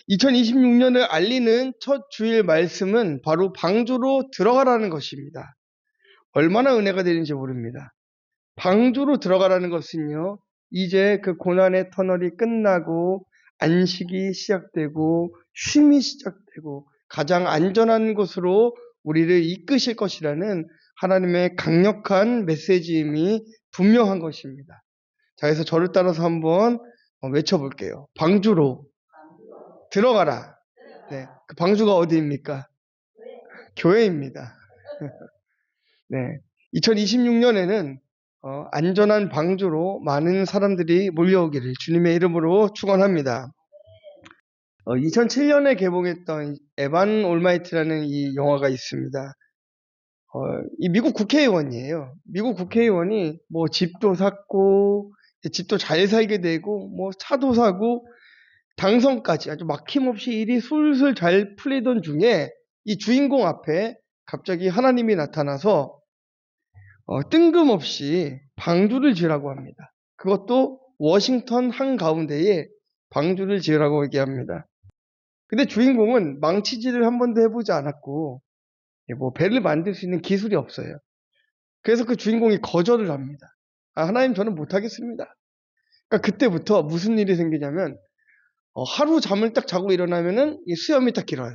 2026년을 알리는 첫 주일 말씀은 바로 방주로 들어가라는 것입니다. 얼마나 은혜가 되는지 모릅니다. 방주로 들어가라는 것은요, 이제 그 고난의 터널이 끝나고 안식이 시작되고 쉼이 시작되고 가장 안전한 곳으로 우리를 이끄실 것이라는 하나님의 강력한 메시지임이 분명한 것입니다. 자, 그래서 저를 따라서 한번 외쳐볼게요. 방주로 들어가라. 네, 그 방주가 어디입니까? 교회입니다. 네, 2026년에는 안전한 방주로 많은 사람들이 몰려오기를 주님의 이름으로 축원합니다. 2007년에 개봉했던 에반 올마이트라는 이 영화가 있습니다. 이 미국 국회의원이에요. 미국 국회의원이 뭐 집도 샀고 집도 잘 살게 되고 뭐 차도 사고 당선까지 아주 막힘없이 일이 술술 잘 풀리던 중에 이 주인공 앞에 갑자기 하나님이 나타나서 뜬금없이 방주를 지으라고 합니다. 그것도 워싱턴 한가운데에 방주를 지으라고 얘기합니다. 근데 주인공은 망치질을 한 번도 해보지 않았고 뭐 배를 만들 수 있는 기술이 없어요. 그래서 그 주인공이 거절을 합니다. 하나님, 저는 못하겠습니다. 그러니까 그때부터 무슨 일이 생기냐면 하루 잠을 딱 자고 일어나면은 이 수염이 딱 길어요.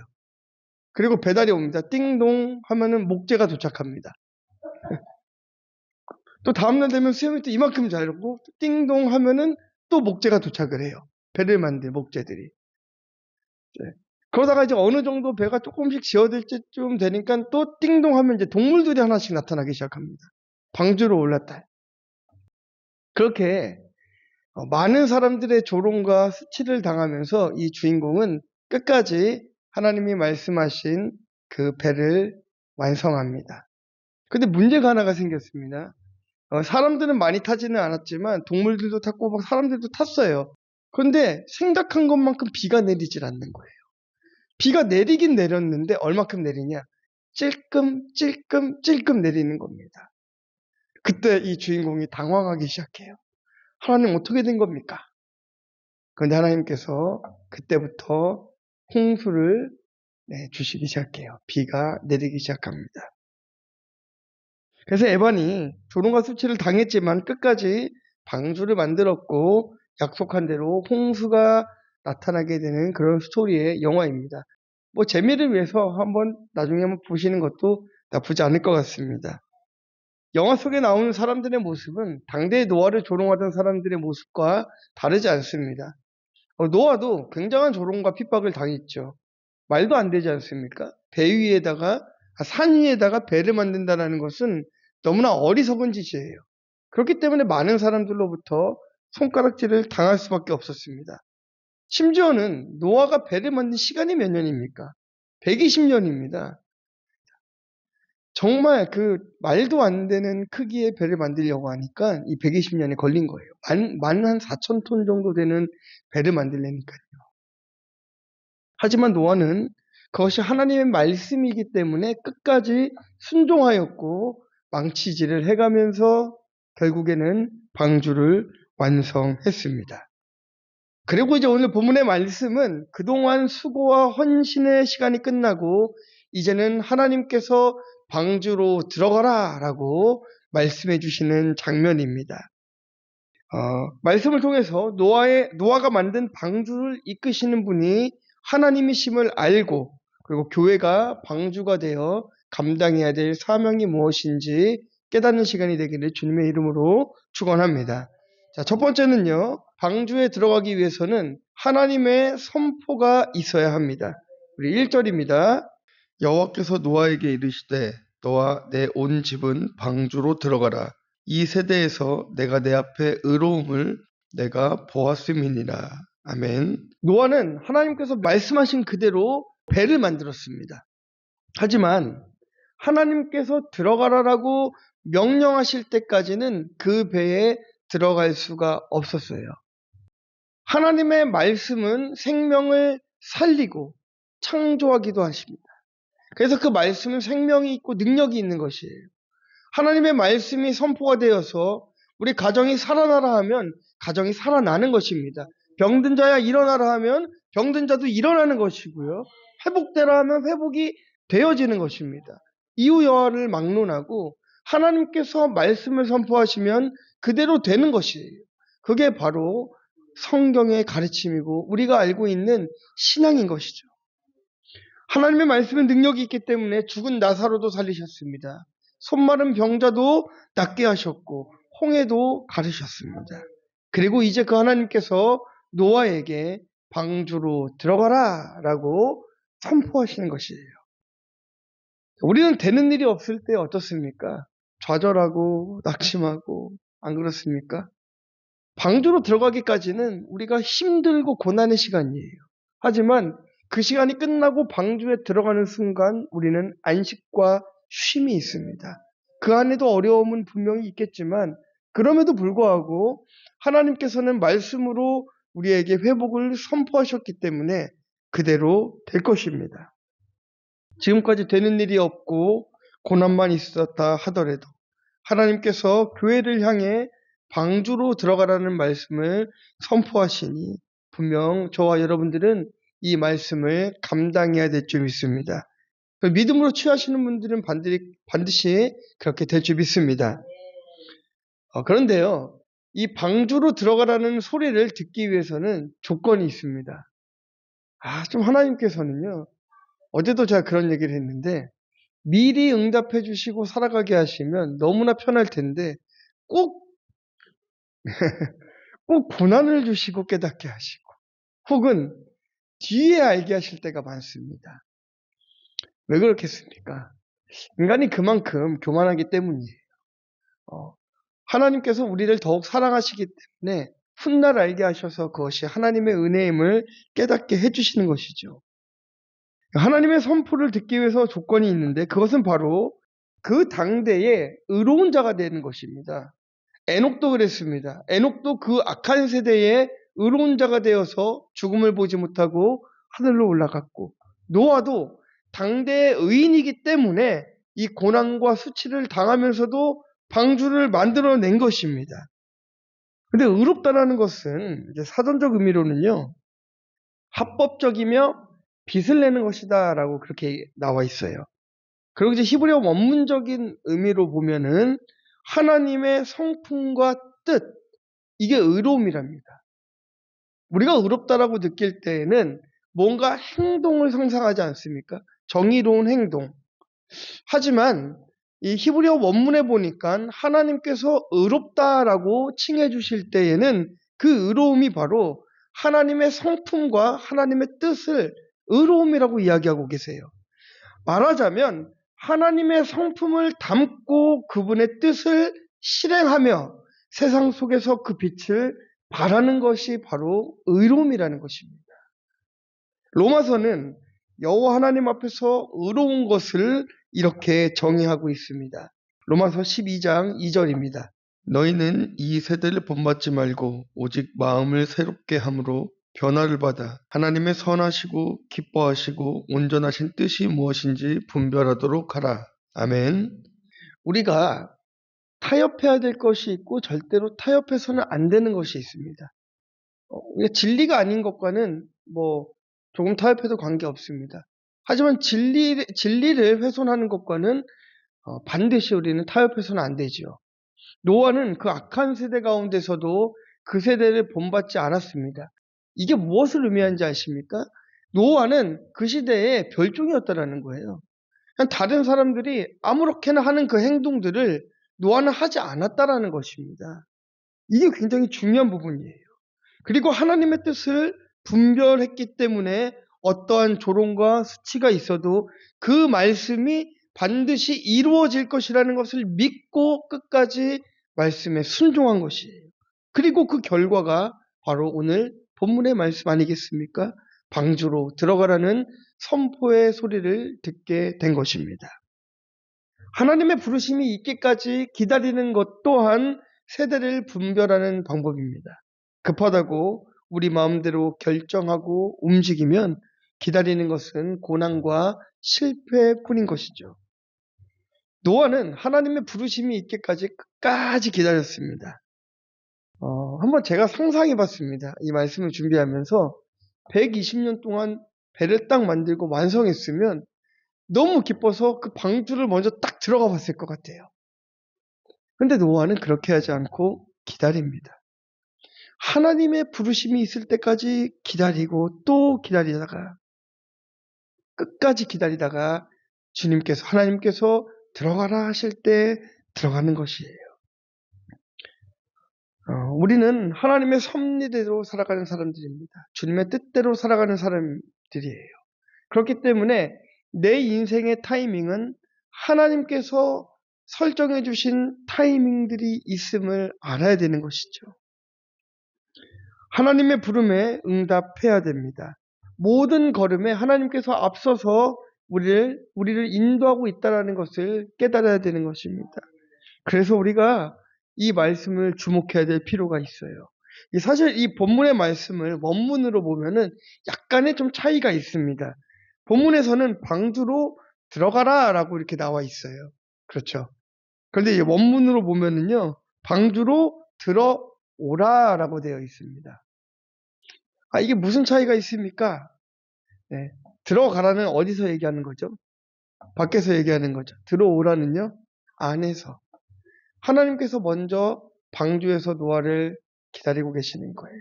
그리고 배달이 옵니다. 띵동 하면은 목재가 도착합니다. 또 다음날 되면 수염이 또 이만큼 자르고 띵동 하면은 또 목재가 도착을 해요. 배를 만들 목재들이. 네. 그러다가 이제 어느 정도 배가 조금씩 지어질 때쯤 되니까 또 띵동 하면 이제 동물들이 하나씩 나타나기 시작합니다. 방주로 올랐다. 그렇게 많은 사람들의 조롱과 수치를 당하면서 이 주인공은 끝까지 하나님이 말씀하신 그 배를 완성합니다. 근데 문제가 하나가 생겼습니다. 사람들은 많이 타지는 않았지만 동물들도 탔고 막 사람들도 탔어요. 그런데 생각한 것만큼 비가 내리질 않는 거예요. 비가 내리긴 내렸는데 얼마큼 내리냐? 찔끔 내리는 겁니다. 그때 이 주인공이 당황하기 시작해요. 하나님, 어떻게 된 겁니까? 그런데 하나님께서 그때부터 홍수를 주시기 시작해요. 비가 내리기 시작합니다. 그래서 에반이 조롱과 수치를 당했지만 끝까지 방주를 만들었고 약속한 대로 홍수가 나타나게 되는 그런 스토리의 영화입니다. 뭐 재미를 위해서 나중에 한번 보시는 것도 나쁘지 않을 것 같습니다. 영화 속에 나오는 사람들의 모습은 당대의 노아를 조롱하던 사람들의 모습과 다르지 않습니다. 노아도 굉장한 조롱과 핍박을 당했죠. 말도 안 되지 않습니까? 산 위에다가 배를 만든다는 것은 너무나 어리석은 짓이에요. 그렇기 때문에 많은 사람들로부터 손가락질을 당할 수밖에 없었습니다. 심지어는 노아가 배를 만든 시간이 몇 년입니까? 120년입니다. 정말 그 말도 안 되는 크기의 배를 만들려고 하니까 이 120년이 걸린 거예요. 만 한 4,000톤 정도 되는 배를 만들려니까요. 하지만 노아는 그것이 하나님의 말씀이기 때문에 끝까지 순종하였고 망치질을 해가면서 결국에는 방주를 완성했습니다. 그리고 이제 오늘 본문의 말씀은 그동안 수고와 헌신의 시간이 끝나고 이제는 하나님께서 방주로 들어가라 라고 말씀해 주시는 장면입니다. 말씀을 통해서 노아가 만든 방주를 이끄시는 분이 하나님이심을 알고 그리고 교회가 방주가 되어 감당해야 될 사명이 무엇인지 깨닫는 시간이 되기를 주님의 이름으로 축원합니다. 자, 첫 번째는요. 방주에 들어가기 위해서는 하나님의 선포가 있어야 합니다. 우리 1절입니다. 여호와께서 노아에게 이르시되 너와 내 온 집은 방주로 들어가라. 이 세대에서 내가 내 앞에 의로움을 내가 보았음이니라. 아멘. 노아는 하나님께서 말씀하신 그대로 배를 만들었습니다. 하지만 하나님께서 들어가라라고 명령하실 때까지는 그 배에 들어갈 수가 없었어요. 하나님의 말씀은 생명을 살리고 창조하기도 하십니다. 그래서 그 말씀은 생명이 있고 능력이 있는 것이에요. 하나님의 말씀이 선포가 되어서 우리 가정이 살아나라 하면 가정이 살아나는 것입니다. 병든 자야 일어나라 하면 병든 자도 일어나는 것이고요. 회복되라 하면 회복이 되어지는 것입니다. 이유 여하를 막론하고 하나님께서 말씀을 선포하시면 그대로 되는 것이에요. 그게 바로 성경의 가르침이고 우리가 알고 있는 신앙인 것이죠. 하나님의 말씀은 능력이 있기 때문에 죽은 나사로도 살리셨습니다. 손마른 병자도 낫게 하셨고 홍해도 가르셨습니다. 그리고 이제 그 하나님께서 노아에게 방주로 들어가라 라고 선포하시는 것이에요. 우리는 되는 일이 없을 때 어떻습니까? 좌절하고 낙심하고 안 그렇습니까? 방주로 들어가기까지는 우리가 힘들고 고난의 시간이에요. 하지만 그 시간이 끝나고 방주에 들어가는 순간 우리는 안식과 쉼이 있습니다. 그 안에도 어려움은 분명히 있겠지만 그럼에도 불구하고 하나님께서는 말씀으로 우리에게 회복을 선포하셨기 때문에 그대로 될 것입니다. 지금까지 되는 일이 없고 고난만 있었다 하더라도 하나님께서 교회를 향해 방주로 들어가라는 말씀을 선포하시니 분명 저와 여러분들은 이 말씀을 감당해야 될 줄 믿습니다. 믿음으로 취하시는 분들은 반드시 그렇게 될 줄 믿습니다. 그런데요, 이 방주로 들어가라는 소리를 듣기 위해서는 조건이 있습니다. 좀 하나님께서는요, 어제도 제가 그런 얘기를 했는데 미리 응답해 주시고 살아가게 하시면 너무나 편할 텐데 꼭 고난을 주시고 깨닫게 하시고 혹은 뒤에 알게 하실 때가 많습니다. 왜 그렇겠습니까? 인간이 그만큼 교만하기 때문이에요. 하나님께서 우리를 더욱 사랑하시기 때문에 훗날 알게 하셔서 그것이 하나님의 은혜임을 깨닫게 해주시는 것이죠. 하나님의 선포를 듣기 위해서 조건이 있는데 그것은 바로 그 당대에 의로운 자가 되는 것입니다. 에녹도 그랬습니다. 에녹도 그 악한 세대에 의로운 자가 되어서 죽음을 보지 못하고 하늘로 올라갔고 노아도 당대의 의인이기 때문에 이 고난과 수치를 당하면서도 방주를 만들어낸 것입니다. 근데 의롭다라는 것은 이제 사전적 의미로는요, 합법적이며 빚을 내는 것이다 라고 그렇게 나와 있어요. 그리고 이제 히브리어 원문적인 의미로 보면은 하나님의 성품과 뜻, 이게 의로움이랍니다. 우리가 의롭다라고 느낄 때에는 뭔가 행동을 상상하지 않습니까? 정의로운 행동. 하지만 이 히브리어 원문에 보니까 하나님께서 의롭다라고 칭해 주실 때에는 그 의로움이 바로 하나님의 성품과 하나님의 뜻을 의로움이라고 이야기하고 계세요. 말하자면 하나님의 성품을 담고 그분의 뜻을 실행하며 세상 속에서 그 빛을 발하는 것이 바로 의로움이라는 것입니다. 로마서는 여호와 하나님 앞에서 의로운 것을 이렇게 정의하고 있습니다. 로마서 12장 2절입니다. 너희는 이 세대를 본받지 말고 오직 마음을 새롭게 함으로 변화를 받아 하나님의 선하시고 기뻐하시고 온전하신 뜻이 무엇인지 분별하도록 하라. 아멘. 우리가 타협해야 될 것이 있고 절대로 타협해서는 안 되는 것이 있습니다. 진리가 아닌 것과는 조금 타협해도 관계없습니다. 하지만 진리를 훼손하는 것과는 반드시 우리는 타협해서는 안 되죠. 노아는 그 악한 세대 가운데서도 그 세대를 본받지 않았습니다. 이게 무엇을 의미하는지 아십니까? 노아는 그 시대의 별종이었다라는 거예요. 다른 사람들이 아무렇게나 하는 그 행동들을 노아는 하지 않았다라는 것입니다. 이게 굉장히 중요한 부분이에요. 그리고 하나님의 뜻을 분별했기 때문에 어떠한 조롱과 수치가 있어도 그 말씀이 반드시 이루어질 것이라는 것을 믿고 끝까지 말씀에 순종한 것이에요. 그리고 그 결과가 바로 오늘 본문의 말씀 아니겠습니까? 방주로 들어가라는 선포의 소리를 듣게 된 것입니다. 하나님의 부르심이 있기까지 기다리는 것 또한 세대를 분별하는 방법입니다. 급하다고 우리 마음대로 결정하고 움직이면 기다리는 것은 고난과 실패뿐인 것이죠. 노아는 하나님의 부르심이 있기까지 끝까지 기다렸습니다. 한번 제가 상상해 봤습니다. 이 말씀을 준비하면서 120년 동안 배를 딱 만들고 완성했으면 너무 기뻐서 그 방주를 먼저 딱 들어가 봤을 것 같아요. 근데 노아는 그렇게 하지 않고 기다립니다. 하나님의 부르심이 있을 때까지 기다리고 또 기다리다가 끝까지 기다리다가 하나님께서 들어가라 하실 때 들어가는 것이에요. 우리는 하나님의 섭리대로 살아가는 사람들입니다. 주님의 뜻대로 살아가는 사람들이에요. 그렇기 때문에 내 인생의 타이밍은 하나님께서 설정해 주신 타이밍들이 있음을 알아야 되는 것이죠. 하나님의 부름에 응답해야 됩니다. 모든 걸음에 하나님께서 앞서서 우리를 인도하고 있다는 것을 깨달아야 되는 것입니다. 그래서 우리가 이 말씀을 주목해야 될 필요가 있어요. 사실 이 본문의 말씀을 원문으로 보면은 약간의 좀 차이가 있습니다. 본문에서는 방주로 들어가라 라고 이렇게 나와 있어요. 그렇죠. 그런데 이 원문으로 보면은요, 방주로 들어오라 라고 되어 있습니다. 이게 무슨 차이가 있습니까? 네. 들어가라는 어디서 얘기하는 거죠? 밖에서 얘기하는 거죠. 들어오라는요, 안에서. 하나님께서 먼저 방주에서 노아를 기다리고 계시는 거예요.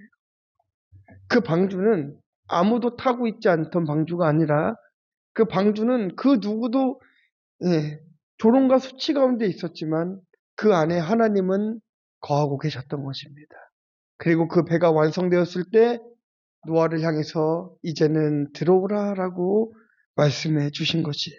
그 방주는 아무도 타고 있지 않던 방주가 아니라 그 방주는 그 누구도 조롱과 수치 가운데 있었지만 그 안에 하나님은 거하고 계셨던 것입니다. 그리고 그 배가 완성되었을 때 노아를 향해서 이제는 들어오라라고 말씀해 주신 것이에요.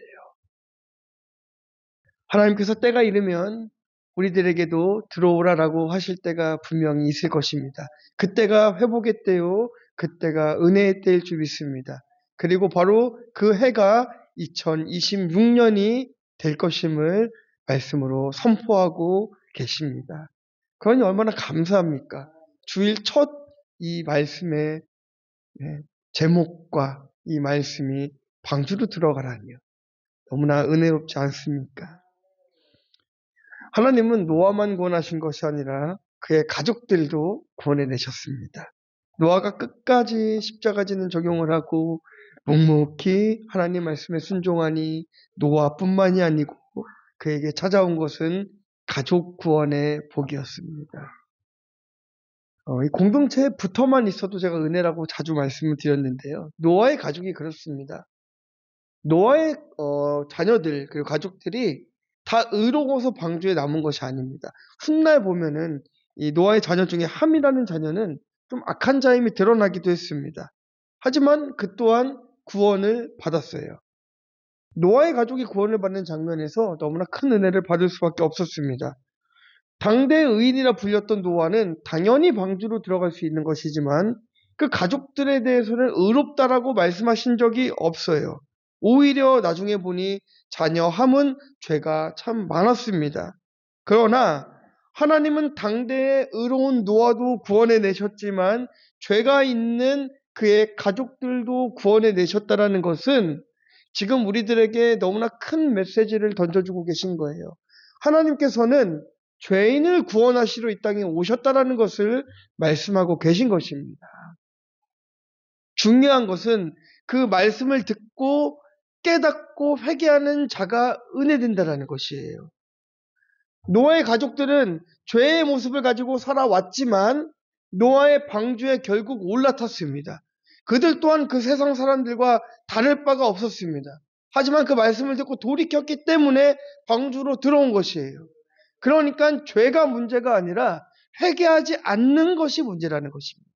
하나님께서 때가 이르면 우리들에게도 들어오라라고 하실 때가 분명히 있을 것입니다. 그때가 회복의 때요, 그때가 은혜의 때일 줄 믿습니다. 그리고 바로 그 해가 2026년이 될 것임을 말씀으로 선포하고 계십니다. 그러니 얼마나 감사합니까? 주일 첫 이 말씀의 제목과 이 말씀이 방주로 들어가라니요. 너무나 은혜롭지 않습니까? 하나님은 노아만 구원하신 것이 아니라 그의 가족들도 구원해내셨습니다. 노아가 끝까지 십자가 지는 적용을 하고 묵묵히 하나님 말씀에 순종하니 노아뿐만이 아니고 그에게 찾아온 것은 가족 구원의 복이었습니다. 이 공동체에 붙어만 있어도 제가 은혜라고 자주 말씀을 드렸는데요. 노아의 가족이 그렇습니다. 노아의 자녀들 그리고 가족들이 다 의로워서 방주에 남은 것이 아닙니다. 훗날 보면은 이 노아의 자녀 중에 함이라는 자녀는 좀 악한 자임이 드러나기도 했습니다. 하지만 그 또한 구원을 받았어요. 노아의 가족이 구원을 받는 장면에서 너무나 큰 은혜를 받을 수밖에 없었습니다. 당대의 의인이라 불렸던 노아는 당연히 방주로 들어갈 수 있는 것이지만 그 가족들에 대해서는 의롭다라고 말씀하신 적이 없어요. 오히려 나중에 보니 자녀 함은 죄가 참 많았습니다. 그러나 하나님은 당대의 의로운 노아도 구원해 내셨지만 죄가 있는 그의 가족들도 구원해 내셨다라는 것은 지금 우리들에게 너무나 큰 메시지를 던져주고 계신 거예요. 하나님께서는 죄인을 구원하시러 이 땅에 오셨다라는 것을 말씀하고 계신 것입니다. 중요한 것은 그 말씀을 듣고 깨닫고 회개하는 자가 은혜된다라는 것이에요. 노아의 가족들은 죄의 모습을 가지고 살아왔지만 노아의 방주에 결국 올라탔습니다. 그들 또한 그 세상 사람들과 다를 바가 없었습니다. 하지만 그 말씀을 듣고 돌이켰기 때문에 방주로 들어온 것이에요. 그러니까 죄가 문제가 아니라 회개하지 않는 것이 문제라는 것입니다.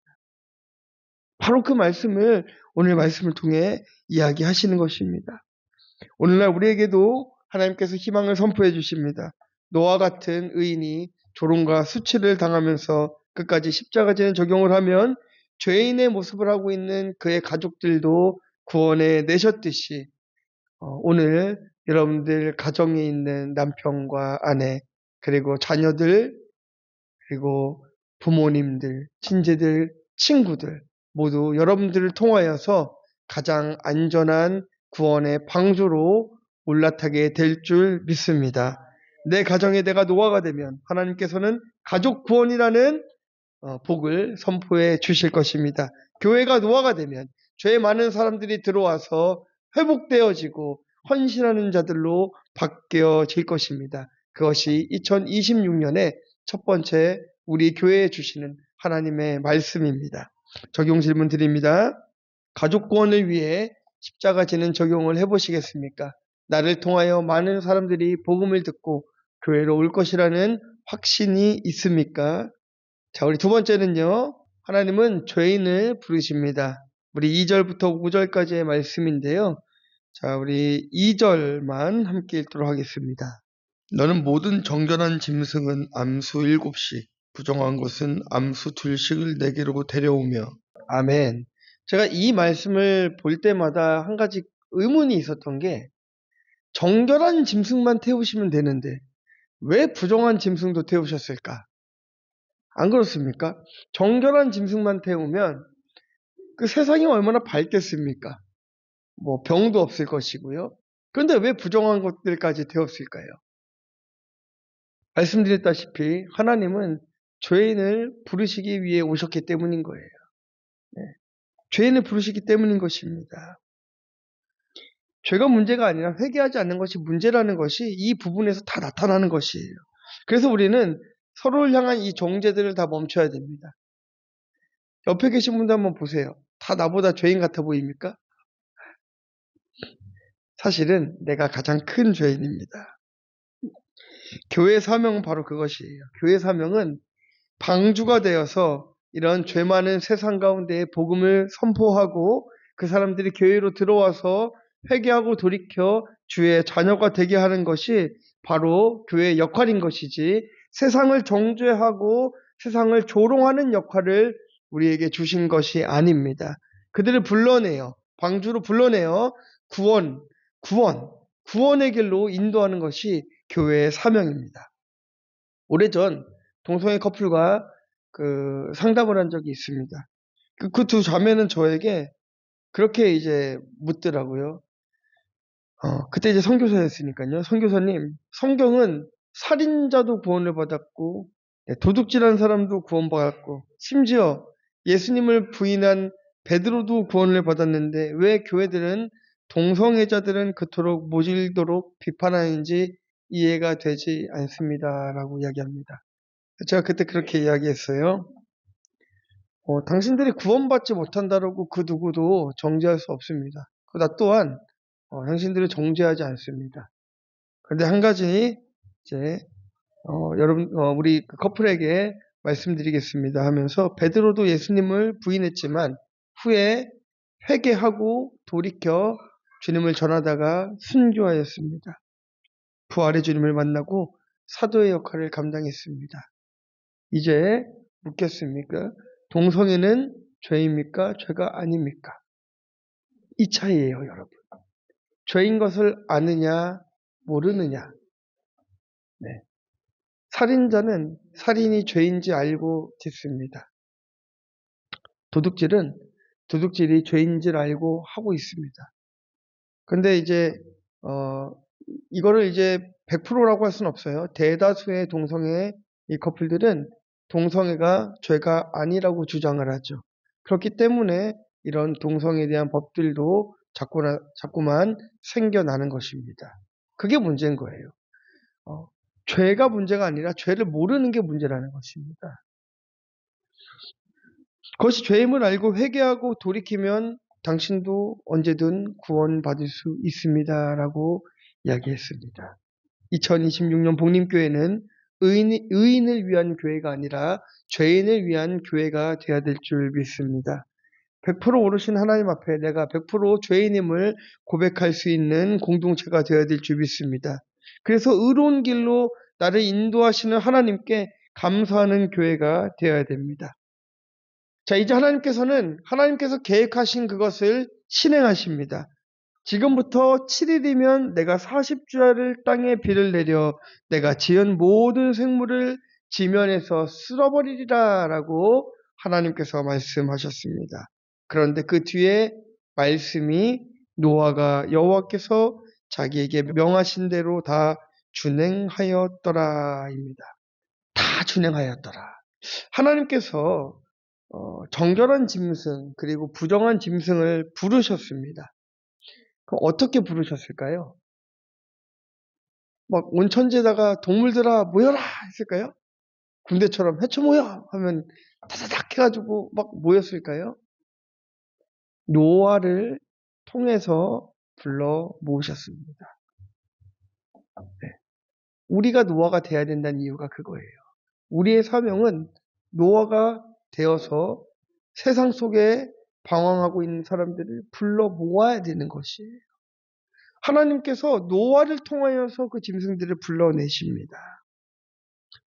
바로 그 말씀을 오늘 말씀을 통해 이야기하시는 것입니다. 오늘날 우리에게도 하나님께서 희망을 선포해 주십니다. 노아 같은 의인이 조롱과 수치를 당하면서 끝까지 십자가 지는 적용을 하면 죄인의 모습을 하고 있는 그의 가족들도 구원해 내셨듯이 오늘 여러분들 가정에 있는 남편과 아내 그리고 자녀들 그리고 부모님들, 친지들, 친구들 모두 여러분들을 통하여서 가장 안전한 구원의 방주로 올라타게 될 줄 믿습니다. 내 가정에 내가 노아가 되면 하나님께서는 가족 구원이라는 복을 선포해 주실 것입니다. 교회가 노화가 되면 죄 많은 사람들이 들어와서 회복되어지고 헌신하는 자들로 바뀌어질 것입니다. 그것이 2026년에 첫 번째 우리 교회에 주시는 하나님의 말씀입니다. 적용 질문 드립니다. 가족 구원을 위해 십자가 지는 적용을 해보시겠습니까? 나를 통하여 많은 사람들이 복음을 듣고 교회로 올 것이라는 확신이 있습니까? 자, 우리 두 번째는요. 하나님은 죄인을 부르십니다. 우리 2절부터 5절까지의 말씀인데요. 자, 우리 2절만 함께 읽도록 하겠습니다. 너는 모든 정결한 짐승은 암수 7씩, 부정한 것은 암수 2씩을 내게로 데려오며. 아멘. 제가 이 말씀을 볼 때마다 한 가지 의문이 있었던 게, 정결한 짐승만 태우시면 되는데 왜 부정한 짐승도 태우셨을까? 안 그렇습니까? 정결한 짐승만 태우면 그 세상이 얼마나 밝겠습니까? 뭐 병도 없을 것이고요. 그런데 왜 부정한 것들까지 태웠을까요? 말씀드렸다시피 하나님은 죄인을 부르시기 위해 오셨기 때문인 거예요. 네. 죄인을 부르시기 때문인 것입니다. 죄가 문제가 아니라 회개하지 않는 것이 문제라는 것이 이 부분에서 다 나타나는 것이에요. 그래서 우리는 서로를 향한 이 정죄들을 다 멈춰야 됩니다. 옆에 계신 분들 한번 보세요. 다 나보다 죄인 같아 보입니까? 사실은 내가 가장 큰 죄인입니다. 교회 사명은 바로 그것이에요. 교회 사명은 방주가 되어서 이런 죄 많은 세상 가운데 복음을 선포하고 그 사람들이 교회로 들어와서 회개하고 돌이켜 주의 자녀가 되게 하는 것이 바로 교회의 역할인 것이지, 세상을 정죄하고 세상을 조롱하는 역할을 우리에게 주신 것이 아닙니다. 그들을 불러내요. 방주로 불러내어 구원의 길로 인도하는 것이 교회의 사명입니다. 오래전 동성애 커플과 상담을 한 적이 있습니다. 그 두 자매는 저에게 그렇게 이제 묻더라고요. 그때 이제 선교사였으니까요. 선교사님, 성경은 살인자도 구원을 받았고, 도둑질한 사람도 구원받았고, 심지어 예수님을 부인한 베드로도 구원을 받았는데 왜 교회들은 동성애자들은 그토록 모질도록 비판하는지 이해가 되지 않습니다라고 이야기합니다. 제가 그때 그렇게 이야기했어요. 당신들이 구원받지 못한다라고 그 누구도 정죄할 수 없습니다. 나 또한 당신들을 정죄하지 않습니다. 그런데 한 가지 이제 여러분 우리 그 커플에게 말씀드리겠습니다 하면서, 베드로도 예수님을 부인했지만 후에 회개하고 돌이켜 주님을 전하다가 순교하였습니다. 부활의 주님을 만나고 사도의 역할을 감당했습니다. 이제 묻겠습니까? 동성애는 죄입니까? 죄가 아닙니까? 이 차이예요, 여러분. 죄인 것을 아느냐, 모르느냐. 네. 살인자는 살인이 죄인지 알고 짓습니다. 도둑질이 죄인지를 알고 하고 있습니다. 근데 이제, 이거를 이제 100%라고 할 수는 없어요. 대다수의 동성애 이 커플들은 동성애가 죄가 아니라고 주장을 하죠. 그렇기 때문에 이런 동성애에 대한 법들도 자꾸만 생겨나는 것입니다. 그게 문제인 거예요. 죄가 문제가 아니라 죄를 모르는 게 문제라는 것입니다. 그것이 죄임을 알고 회개하고 돌이키면 당신도 언제든 구원받을 수 있습니다라고 이야기했습니다. 2026년 복림교회는 의인을 위한 교회가 아니라 죄인을 위한 교회가 되어야 될 줄 믿습니다. 100% 오르신 하나님 앞에 내가 100% 죄인임을 고백할 수 있는 공동체가 되어야 될 줄 믿습니다. 그래서 의로운 길로 나를 인도하시는 하나님께 감사하는 교회가 되어야 됩니다. 자, 이제 하나님께서 계획하신 그것을 실행하십니다. 지금부터 7일이면 내가 40주야를 땅에 비를 내려 내가 지은 모든 생물을 지면에서 쓸어버리리라 라고 하나님께서 말씀하셨습니다. 그런데 그 뒤에 말씀이 노아가 여호와께서 자기에게 명하신 대로 다 준행하였더라입니다. 다 준행하였더라. 하나님께서 정결한 짐승 그리고 부정한 짐승을 부르셨습니다. 그럼 어떻게 부르셨을까요? 막 온천지에다가 동물들아 모여라 했을까요? 군대처럼 해쳐 모여 하면 다다닥 해가지고 막 모였을까요? 노아를 통해서 불러 모으셨습니다. 네. 우리가 노아가 돼야 된다는 이유가 그거예요. 우리의 사명은 노아가 되어서 세상 속에 방황하고 있는 사람들을 불러 모아야 되는 것이에요. 하나님께서 노아를 통하여서 그 짐승들을 불러내십니다.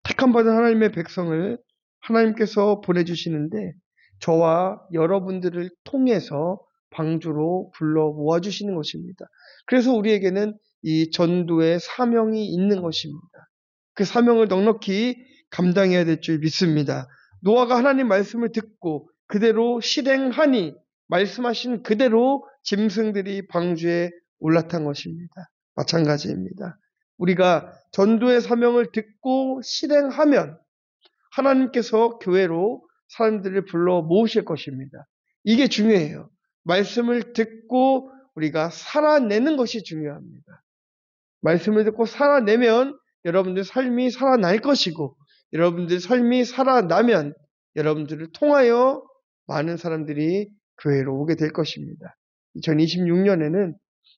택함받은 하나님의 백성을 하나님께서 보내주시는데 저와 여러분들을 통해서 방주로 불러 모아주시는 것입니다. 그래서 우리에게는 이 전도의 사명이 있는 것입니다. 그 사명을 넉넉히 감당해야 될 줄 믿습니다. 노아가 하나님 말씀을 듣고 그대로 실행하니 말씀하신 그대로 짐승들이 방주에 올라탄 것입니다. 마찬가지입니다. 우리가 전도의 사명을 듣고 실행하면 하나님께서 교회로 사람들을 불러 모으실 것입니다. 이게 중요해요. 말씀을 듣고 우리가 살아내는 것이 중요합니다. 말씀을 듣고 살아내면 여러분들 삶이 살아날 것이고 여러분들 삶이 살아나면 여러분들을 통하여 많은 사람들이 교회로 오게 될 것입니다. 2026년에는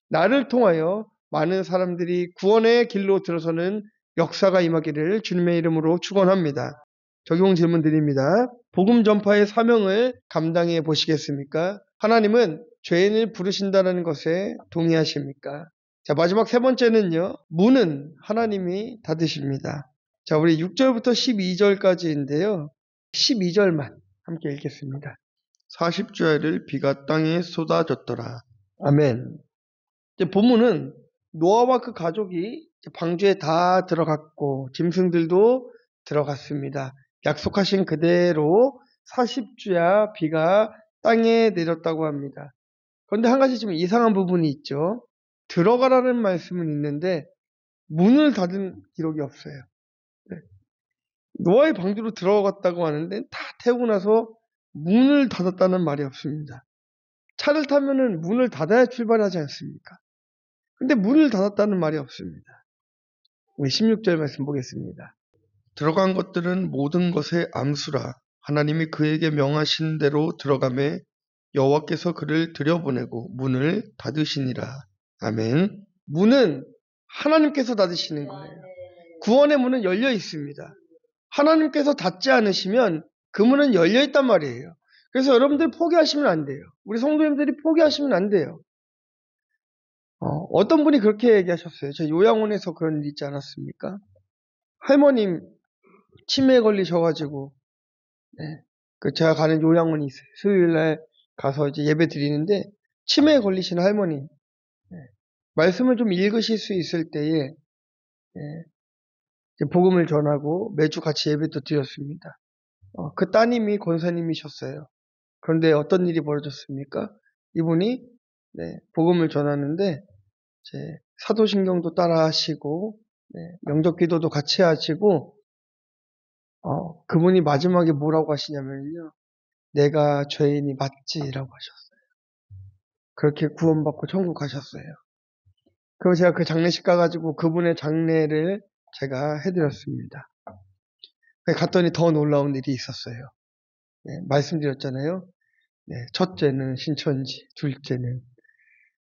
나를 통하여 많은 사람들이 구원의 길로 들어서는 역사가 임하기를 주님의 이름으로 축원합니다. 적용 질문 드립니다. 복음 전파의 사명을 감당해 보시겠습니까? 하나님은 죄인을 부르신다는 것에 동의하십니까? 자, 마지막 세 번째는요. 문은 하나님이 닫으십니다. 자, 우리 6절부터 12절까지인데요. 12절만 함께 읽겠습니다. 40주야를 비가 땅에 쏟아졌더라. 아멘. 이제 본문은 노아와 그 가족이 방주에 다 들어갔고 짐승들도 들어갔습니다. 약속하신 그대로 40주야 비가 땅에 내렸다고 합니다. 그런데 한 가지 좀 이상한 부분이 있죠. 들어가라는 말씀은 있는데 문을 닫은 기록이 없어요. 네. 노아의 방주로 들어갔다고 하는데 다 태우고 나서 문을 닫았다는 말이 없습니다. 차를 타면은 문을 닫아야 출발하지 않습니까? 근데 문을 닫았다는 말이 없습니다. 우리 16절 말씀 보겠습니다. 들어간 것들은 모든 것의 암수라. 하나님이 그에게 명하신 대로 들어가매 여호와께서 그를 들여보내고 문을 닫으시니라. 아멘. 문은 하나님께서 닫으시는 거예요. 구원의 문은 열려 있습니다. 하나님께서 닫지 않으시면 그 문은 열려 있단 말이에요. 그래서 여러분들 포기하시면 안 돼요. 우리 성도님들이 포기하시면 안 돼요. 어떤 분이 그렇게 얘기하셨어요. 저 요양원에서 그런 일 있지 않았습니까? 할머님 치매에 걸리셔가지고, 네. 제가 가는 요양원이 있어요. 수요일날 가서 이제 예배 드리는데, 치매에 걸리신 할머니, 네. 말씀을 좀 읽으실 수 있을 때에, 네. 복음을 전하고 매주 같이 예배도 드렸습니다. 그 따님이 권사님이셨어요. 그런데 어떤 일이 벌어졌습니까? 이분이, 네, 복음을 전하는데, 사도신경도 따라 하시고, 네, 영접 기도도 같이 하시고, 그분이 마지막에 뭐라고 하시냐면요. 내가 죄인이 맞지라고 하셨어요. 그렇게 구원받고 천국 가셨어요. 그래서 제가 그 장례식 가가지고 그분의 장례를 제가 해드렸습니다. 갔더니 더 놀라운 일이 있었어요. 네, 말씀드렸잖아요. 네, 첫째는 신천지, 둘째는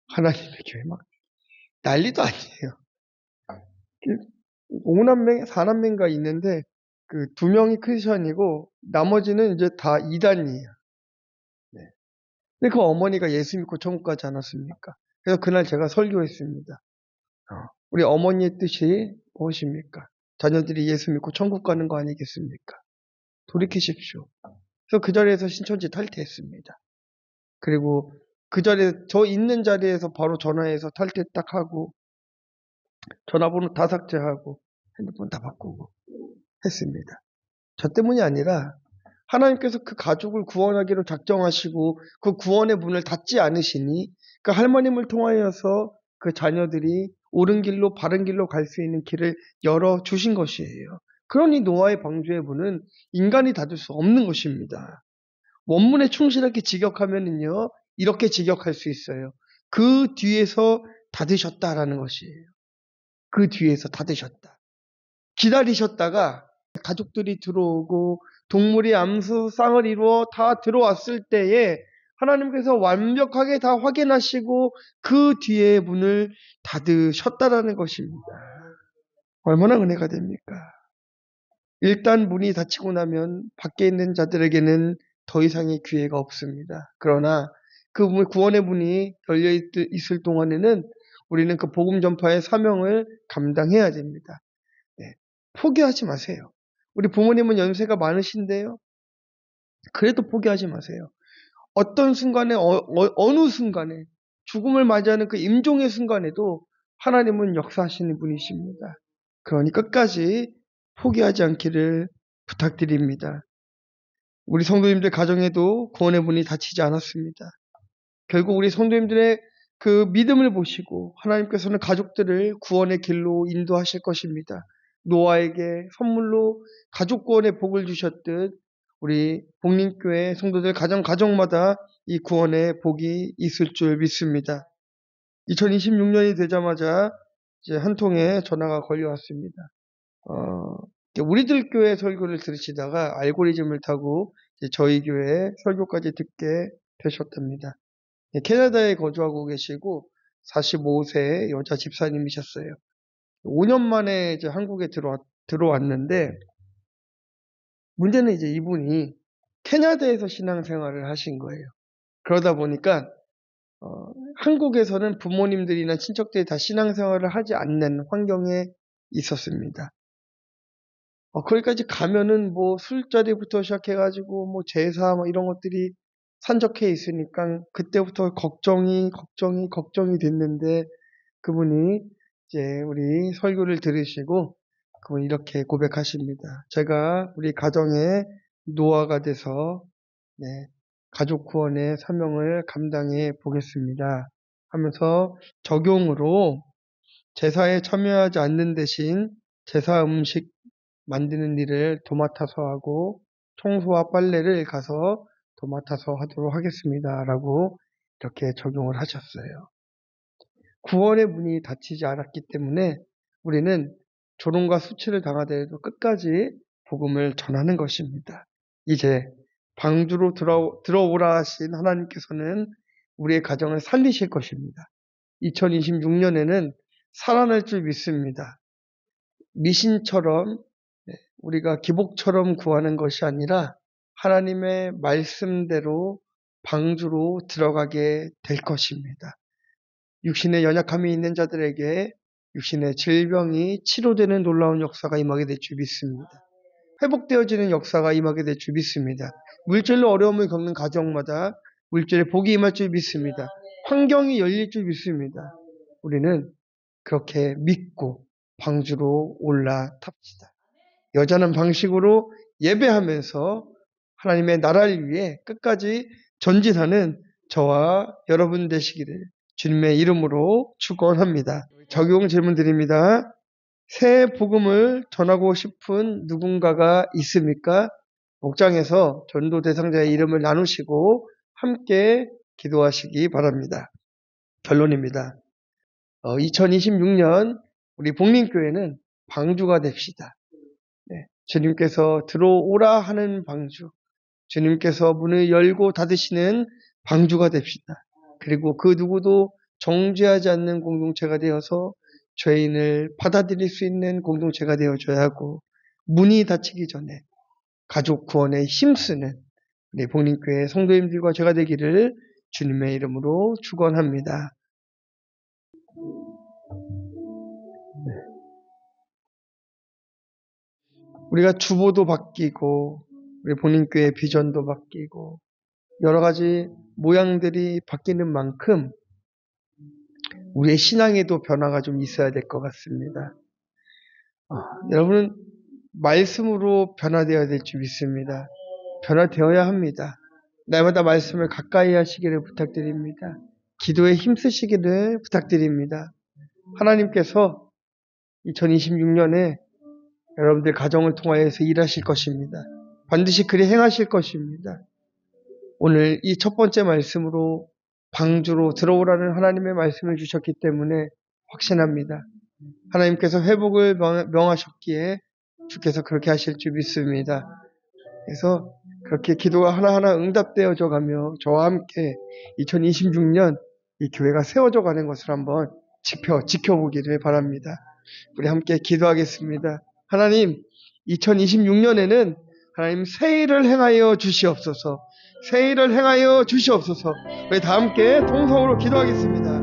하나님의 교회 막 난리도 아니에요. 5남매, 4남매인가 있는데 그 2명이 크리스천이고 나머지는 이제 다 이단이에요. 네. 근데 그 어머니가 예수 믿고 천국 가지 않았습니까? 그래서 그날 제가 설교했습니다. 우리 어머니의 뜻이 무엇입니까? 자녀들이 예수 믿고 천국 가는 거 아니겠습니까? 돌이키십시오. 그래서 그 자리에서 신천지 탈퇴했습니다. 그리고 그 자리에 저 있는 자리에서 바로 전화해서 탈퇴 딱 하고 전화번호 다 삭제하고 핸드폰 다 바꾸고 했습니다. 저 때문이 아니라 하나님께서 그 가족을 구원하기로 작정하시고 그 구원의 문을 닫지 않으시니 그 할머님을 통하여서 그 자녀들이 옳은 길로 바른 길로 갈 수 있는 길을 열어주신 것이에요. 그러니 노아의 방주의 문은 인간이 닫을 수 없는 것입니다. 원문에 충실하게 직역하면은요, 이렇게 직역할 수 있어요. 그 뒤에서 닫으셨다라는 것이에요. 그 뒤에서 닫으셨다. 기다리셨다가 가족들이 들어오고 동물이 암수 쌍을 이루어 다 들어왔을 때에 하나님께서 완벽하게 다 확인하시고 그 뒤에 문을 닫으셨다라는 것입니다. 얼마나 은혜가 됩니까? 일단 문이 닫히고 나면 밖에 있는 자들에게는 더 이상의 기회가 없습니다. 그러나 그 구원의 문이 열려 있을 동안에는 우리는 그 복음 전파의 사명을 감당해야 됩니다. 네. 포기하지 마세요. 우리 부모님은 연세가 많으신데요. 그래도 포기하지 마세요. 어떤 순간에 어느 순간에 죽음을 맞이하는 그 임종의 순간에도 하나님은 역사하시는 분이십니다. 그러니 끝까지 포기하지 않기를 부탁드립니다. 우리 성도님들 가정에도 구원의 문이 닫히지 않았습니다. 결국 우리 성도님들의 그 믿음을 보시고 하나님께서는 가족들을 구원의 길로 인도하실 것입니다. 노아에게 선물로 가족 구원의 복을 주셨듯 우리 복림교회 성도들 가정마다 이 구원의 복이 있을 줄 믿습니다. 2026년이 되자마자 이제 한 통의 전화가 걸려왔습니다. 우리들 교회 설교를 들으시다가 알고리즘을 타고 저희 교회 설교까지 듣게 되셨답니다. 캐나다에 거주하고 계시고 45세 여자 집사님이셨어요. 5년 만에 이제 한국에 들어왔는데 문제는 이제 이분이 캐나다에서 신앙생활을 하신 거예요. 그러다 보니까 한국에서는 부모님들이나 친척들이 다 신앙생활을 하지 않는 환경에 있었습니다. 그러니까 이제 가면은 뭐 술자리부터 시작해가지고 뭐 제사 뭐 이런 것들이 산적해 있으니까 그때부터 걱정이 됐는데 그분이 이제 우리 설교를 들으시고 그분이 이렇게 고백하십니다. 제가 우리 가정의 노아가 돼서 네, 가족 구원의 사명을 감당해 보겠습니다. 하면서 적용으로 제사에 참여하지 않는 대신 제사 음식 만드는 일을 도맡아서 하고 청소와 빨래를 가서 도맡아서 하도록 하겠습니다. 라고 이렇게 적용을 하셨어요. 구원의 문이 닫히지 않았기 때문에 우리는 조롱과 수치를 당하더라도 끝까지 복음을 전하는 것입니다. 이제 방주로 들어오라 하신 하나님께서는 우리의 가정을 살리실 것입니다. 2026년에는 살아날 줄 믿습니다. 미신처럼 우리가 기복처럼 구하는 것이 아니라 하나님의 말씀대로 방주로 들어가게 될 것입니다. 육신의 연약함이 있는 자들에게 육신의 질병이 치료되는 놀라운 역사가 임하게 될 줄 믿습니다. 회복되어지는 역사가 임하게 될 줄 믿습니다. 물질로 어려움을 겪는 가정마다 물질의 복이 임할 줄 믿습니다. 환경이 열릴 줄 믿습니다. 우리는 그렇게 믿고 방주로 올라탑시다. 여자는 방식으로 예배하면서 하나님의 나라를 위해 끝까지 전진하는 저와 여러분 되시기를 주님의 이름으로 축원합니다. 적용 질문 드립니다. 새 복음을 전하고 싶은 누군가가 있습니까? 목장에서 전도 대상자의 이름을 나누시고 함께 기도하시기 바랍니다. 결론입니다. 2026년 우리 복림교회는 방주가 됩시다. 네, 주님께서 들어오라 하는 방주, 주님께서 문을 열고 닫으시는 방주가 됩시다. 그리고 그 누구도 정죄하지 않는 공동체가 되어서 죄인을 받아들일 수 있는 공동체가 되어줘야 하고 문이 닫히기 전에 가족 구원에 힘쓰는 우리 복림교회 성도님들과 제가 되기를 주님의 이름으로 축원합니다. 우리가 주보도 바뀌고 우리 복림교회 비전도 바뀌고 여러 가지 모양들이 바뀌는 만큼 우리의 신앙에도 변화가 좀 있어야 될 것 같습니다. 여러분은 말씀으로 변화되어야 될 줄 믿습니다. 변화되어야 합니다. 날마다 말씀을 가까이 하시기를 부탁드립니다. 기도에 힘쓰시기를 부탁드립니다. 하나님께서 2026년에 여러분들 가정을 통하여서 일하실 것입니다. 반드시 그리 행하실 것입니다. 오늘 이 첫 번째 말씀으로 방주로 들어오라는 하나님의 말씀을 주셨기 때문에 확신합니다. 하나님께서 회복을 명하셨기에 주께서 그렇게 하실 줄 믿습니다. 그래서 그렇게 기도가 하나하나 응답되어져 가며 저와 함께 2026년 이 교회가 세워져 가는 것을 한번 지켜보기를 바랍니다. 우리 함께 기도하겠습니다. 하나님, 2026년에는 하나님 새 일을 행하여 주시옵소서. 새 일을 행하여 주시옵소서. 우리 다 함께 통성으로 기도하겠습니다.